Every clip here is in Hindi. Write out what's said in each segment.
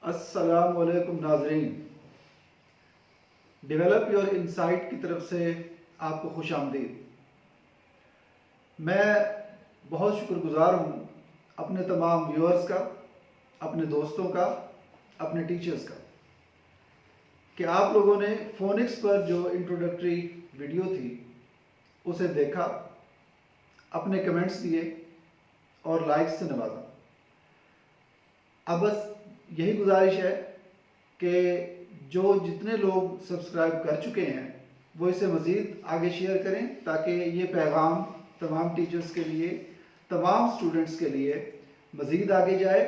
अस्सलामुअलैकुम नाजरीन, डेवलप योर इनसाइट की तरफ से आपको खुश आमदीद। मैं बहुत शुक्रगुजार हूँ अपने तमाम व्यूअर्स का, अपने दोस्तों का, अपने टीचर्स का, कि आप लोगों ने फोनिक्स पर जो इंट्रोडक्टरी वीडियो थी उसे देखा, अपने कमेंट्स दिए और लाइक्स से नवाजा। अब बस यही गुजारिश है कि जो जितने लोग सब्सक्राइब कर चुके हैं वो इसे मज़ीद आगे शेयर करें, ताकि ये पैगाम तमाम टीचर्स के लिए, तमाम स्टूडेंट्स के लिए मज़ीद आगे जाए।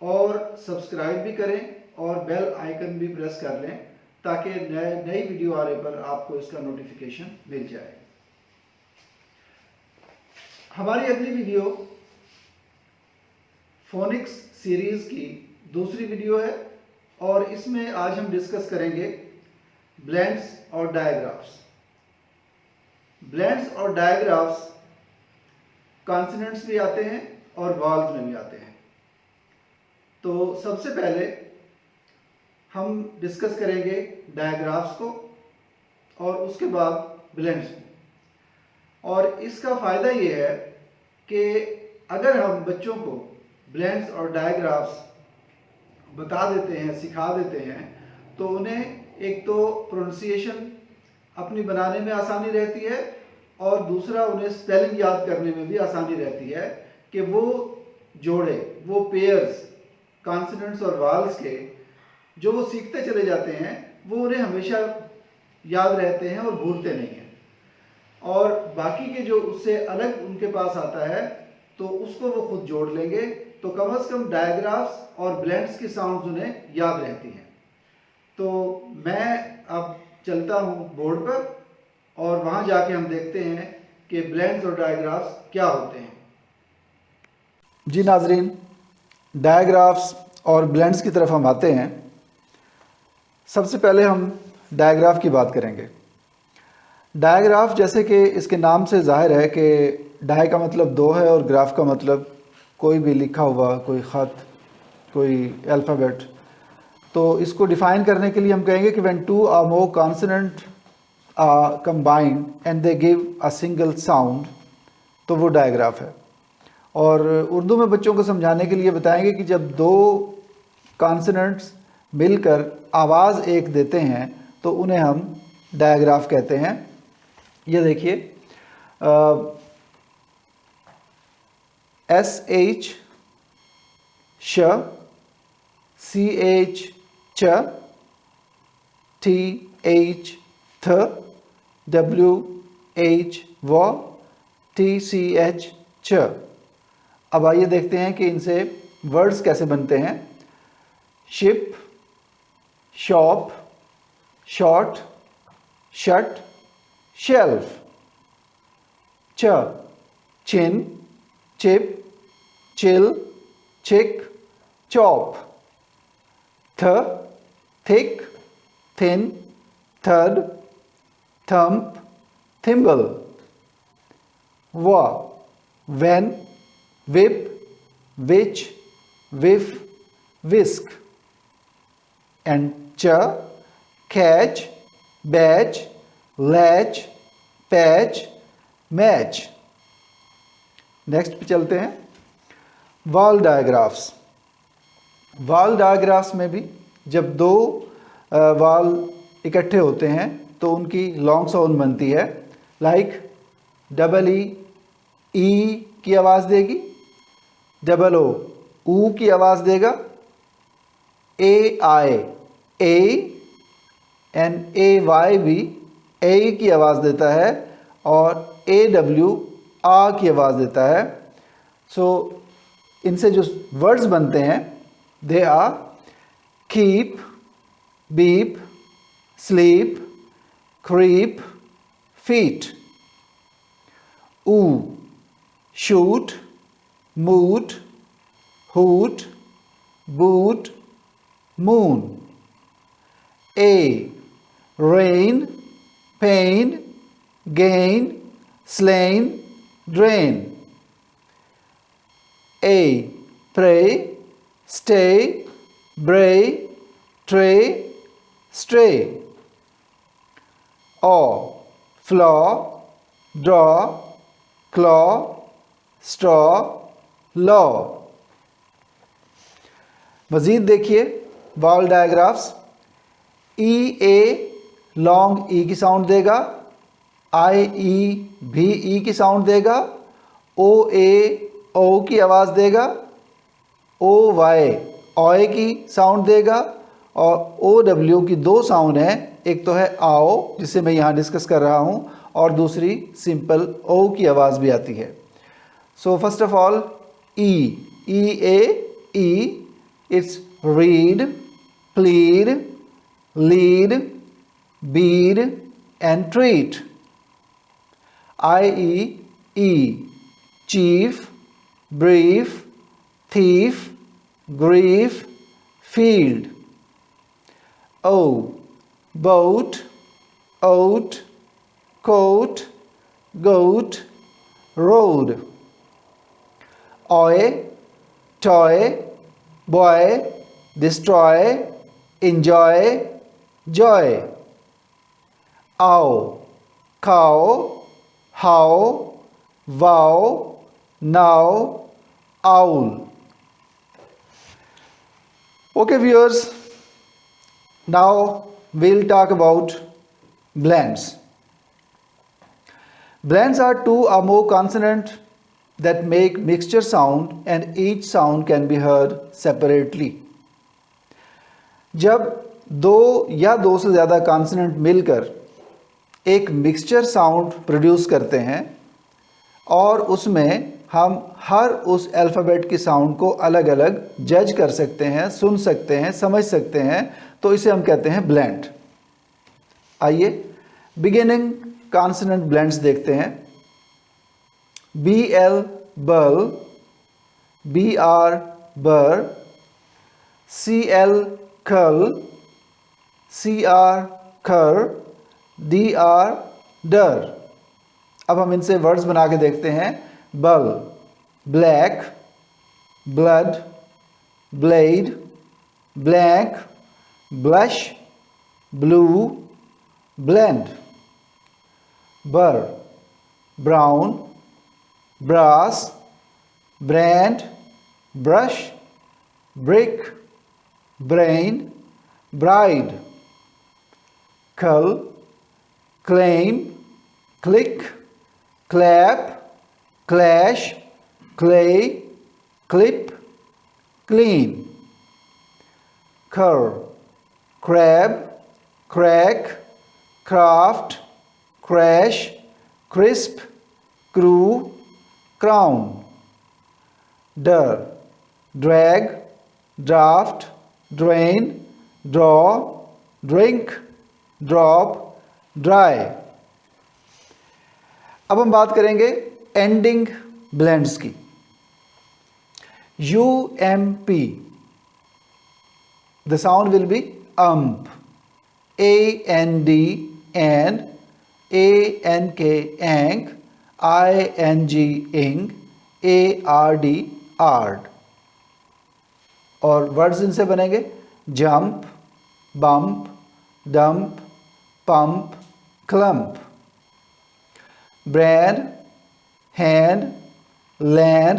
और सब्सक्राइब भी करें और बेल आइकन भी प्रेस कर लें, ताकि नई वीडियो आने पर आपको इसका नोटिफिकेशन मिल जाए। हमारी अगली वीडियो फोनिक्स सीरीज़ की दूसरी वीडियो है और इसमें आज हम डिस्कस करेंगे ब्लेंड्स और डायग्राफ्स। ब्लेंड्स और डायग्राफ्स कॉन्सोनेंट्स भी आते हैं और वॉल्स में भी आते हैं। तो सबसे पहले हम डिस्कस करेंगे डायग्राफ्स को और उसके बाद ब्लेंड्स को। और इसका फ़ायदा ये है कि अगर हम बच्चों को ब्लेंड्स और डायग्राफ्स बता देते हैं, सिखा देते हैं, तो उन्हें एक तो प्रोनाउंसिएशन अपनी बनाने में आसानी रहती है और दूसरा उन्हें स्पेलिंग याद करने में भी आसानी रहती है कि वो जोड़े, वो पेयर्स कॉन्सोनेंट्स और वॉवल्स के जो वो सीखते चले जाते हैं वो उन्हें हमेशा याद रहते हैं और भूलते नहीं हैं। और बाकी के जो उससे अलग उनके पास आता है तो उसको वो खुद जोड़ लेंगे, तो कम से कम डायग्राफ्स और ब्लेंड्स की साउंड्स उन्हें याद रहती हैं। तो मैं अब चलता हूँ बोर्ड पर और वहाँ जाके हम देखते हैं कि ब्लेंड्स और डायग्राफ्स क्या होते हैं। जी नाजरीन, डायग्राफ्स और ब्लेंड्स की तरफ हम आते हैं। सबसे पहले हम डायग्राफ की बात करेंगे। डायग्राफ, जैसे कि इसके नाम से जाहिर है कि डाय का मतलब दो है और ग्राफ का मतलब कोई भी लिखा हुआ, कोई ख़त, कोई अल्फ़ाबेट। तो इसको डिफ़ाइन करने के लिए हम कहेंगे कि when two are more consonant combined and they give a single sound, तो वो डायग्राफ है। और उर्दू में बच्चों को समझाने के लिए बताएंगे कि जब दो कॉन्सोनेंट्स मिलकर आवाज़ एक देते हैं तो उन्हें हम डायग्राफ कहते हैं। ये देखिए, SH श, CH च, TH थ, WH व, TCH च। अब आइए देखते हैं कि इनसे वर्ड्स कैसे बनते हैं। Ship, shop, short, shut, shelf. च, चिन, चिप, चिल, चिक, चॉप। थ, thick, thin, third, thump, thimble. व, when, whip, which, whiff, whisk. And ch, catch, batch, latch, patch, match. Next पे चलते हैं, वॉल डायग्राफ्स। वॉल डायग्राफ्स में भी जब दो वॉल इकट्ठे होते हैं तो उनकी लॉन्ग साउंड बनती है। लाइक डबल ई की आवाज़ देगी, डबल ओ ऊ की आवाज़ देगा, ए आई ए, एंड ए वाई भी ए की आवाज़ देता है और ए डब्ल्यू आ की आवाज़ देता है। सो इनसे जो वर्ड्स बनते हैं they are keep, beep, sleep, creep, feet. ऊ, shoot, moot, hoot, boot, moon. A, rain, pain, gain, slain, drain. A, pray, stay, bray, tray, stray. Aw, flaw, draw, claw, straw, law. मज़ीद देखिए वावल डायग्राफ्स। ई ए लॉन्ग ई की साउंड देगा, आई ई भी ई की साउंड देगा, ओ ए ओ की आवाज़ देगा, ओ वाई ओए की साउंड देगा, और ओ डब्ल्यू की दो साउंड हैं, एक तो है आओ जिसे मैं यहाँ डिस्कस कर रहा हूँ, और दूसरी सिंपल ओ की आवाज़ भी आती है। So first of all E A E, it's read, plead, lead, bead and treat. I-E-E, chief, brief, thief, grief, field. O, boat, oat, coat, goat, road. Oy, toy, boy, destroy, enjoy, joy. Ow, cow, how, vow, now, owl. Okay viewers, now we'll talk about blends. Blends are two or more consonants that make mixture sound and each sound can be heard separately. जब दो या दो से ज़्यादा कॉन्सोनेंट मिलकर एक मिक्सचर साउंड प्रोड्यूस करते हैं और उसमें हम हर उस अल्फ़ाबेट की साउंड को अलग अलग जज कर सकते हैं, सुन सकते हैं, समझ सकते हैं, तो इसे हम कहते हैं ब्लेंड। आइए बिगिनिंग कॉन्सोनेंट ब्लेंड्स देखते हैं। बी एल बल, बी आर बर, सी एल कल, सी आर खर, डी आर डर। अब हम इनसे वर्ड्स बना के देखते हैं। बल black, blood, blade, blank, blush, blue, blend. बर brown, brass, brand, brush, brick, brain, bride. कल claim, click, clap, clash, clay, clip, clean. Cur, crab, crack, craft, crash, crisp, crew, crown. Dir, drag, draft, drain, draw, drink, drop, dry. अब हम बात करेंगे एंडिंग ब्लेंड्स की। UMP, the sound will be ump. AND and, ANK ank, ING ing, ARD ard. और वर्ड्स इनसे बनेंगे jump, bump, dump, pump, clump. Brand, hand, land,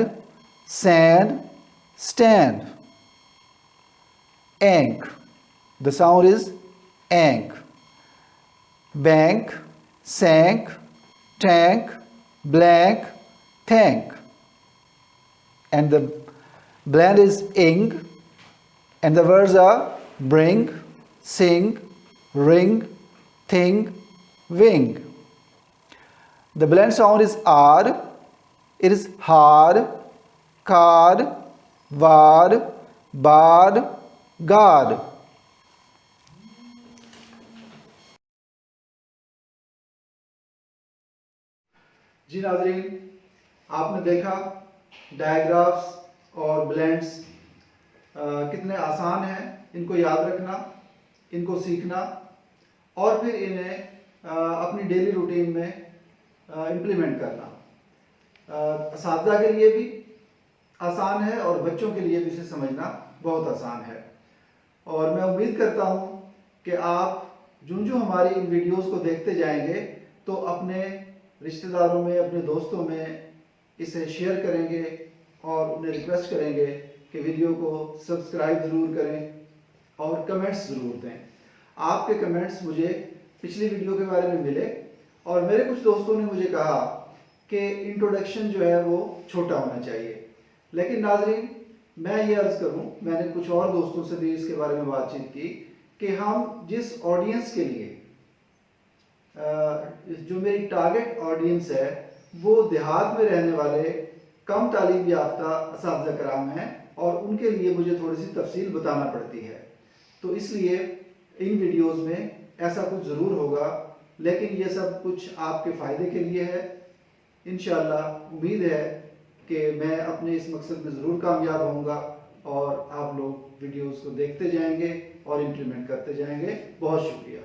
sand, stand. Ank, the sound is ank. Bank, sank, tank, blank, thank. And the blend is ing, and the words are bring, sing, ring, thing, wing. The blend sound is R. It is hard, card, ward, bard, guard. जी नाज़रीन, आपने देखा डायग्राफ्स और ब्लेंड्स कितने आसान हैं इनको याद रखना, इनको सीखना और फिर इन्हें अपनी डेली रूटीन में इम्प्लीमेंट करना। असातिज़ा के लिए भी आसान है और बच्चों के लिए भी इसे समझना बहुत आसान है। और मैं उम्मीद करता हूँ कि आप जो हमारी इन वीडियोस को देखते जाएंगे तो अपने रिश्तेदारों में, अपने दोस्तों में इसे शेयर करेंगे और उन्हें रिक्वेस्ट करेंगे कि वीडियो को सब्सक्राइब ज़रूर करें और कमेंट्स ज़रूर दें। आपके कमेंट्स मुझे पिछली वीडियो के बारे में मिले और मेरे कुछ दोस्तों ने मुझे कहा कि इंट्रोडक्शन जो है वो छोटा होना चाहिए, लेकिन नाज़रीन मैं ये अर्ज़ करूँ, मैंने कुछ और दोस्तों से भी इसके बारे में बातचीत की कि हम जिस ऑडियंस के लिए जो मेरी टारगेट ऑडियंस है वो देहात में रहने वाले कम तालीम याफ्ता असातिज़ा कराम हैं और उनके लिए मुझे थोड़ी सी तफसील बताना पड़ती है। तो इसलिए इन वीडियोस में ऐसा कुछ ज़रूर होगा, लेकिन ये सब कुछ आपके फ़ायदे के लिए है। इंशाअल्लाह उम्मीद है कि मैं अपने इस मकसद में ज़रूर कामयाब होऊंगा और आप लोग वीडियोस को देखते जाएंगे और इम्प्लीमेंट करते जाएंगे। बहुत शुक्रिया।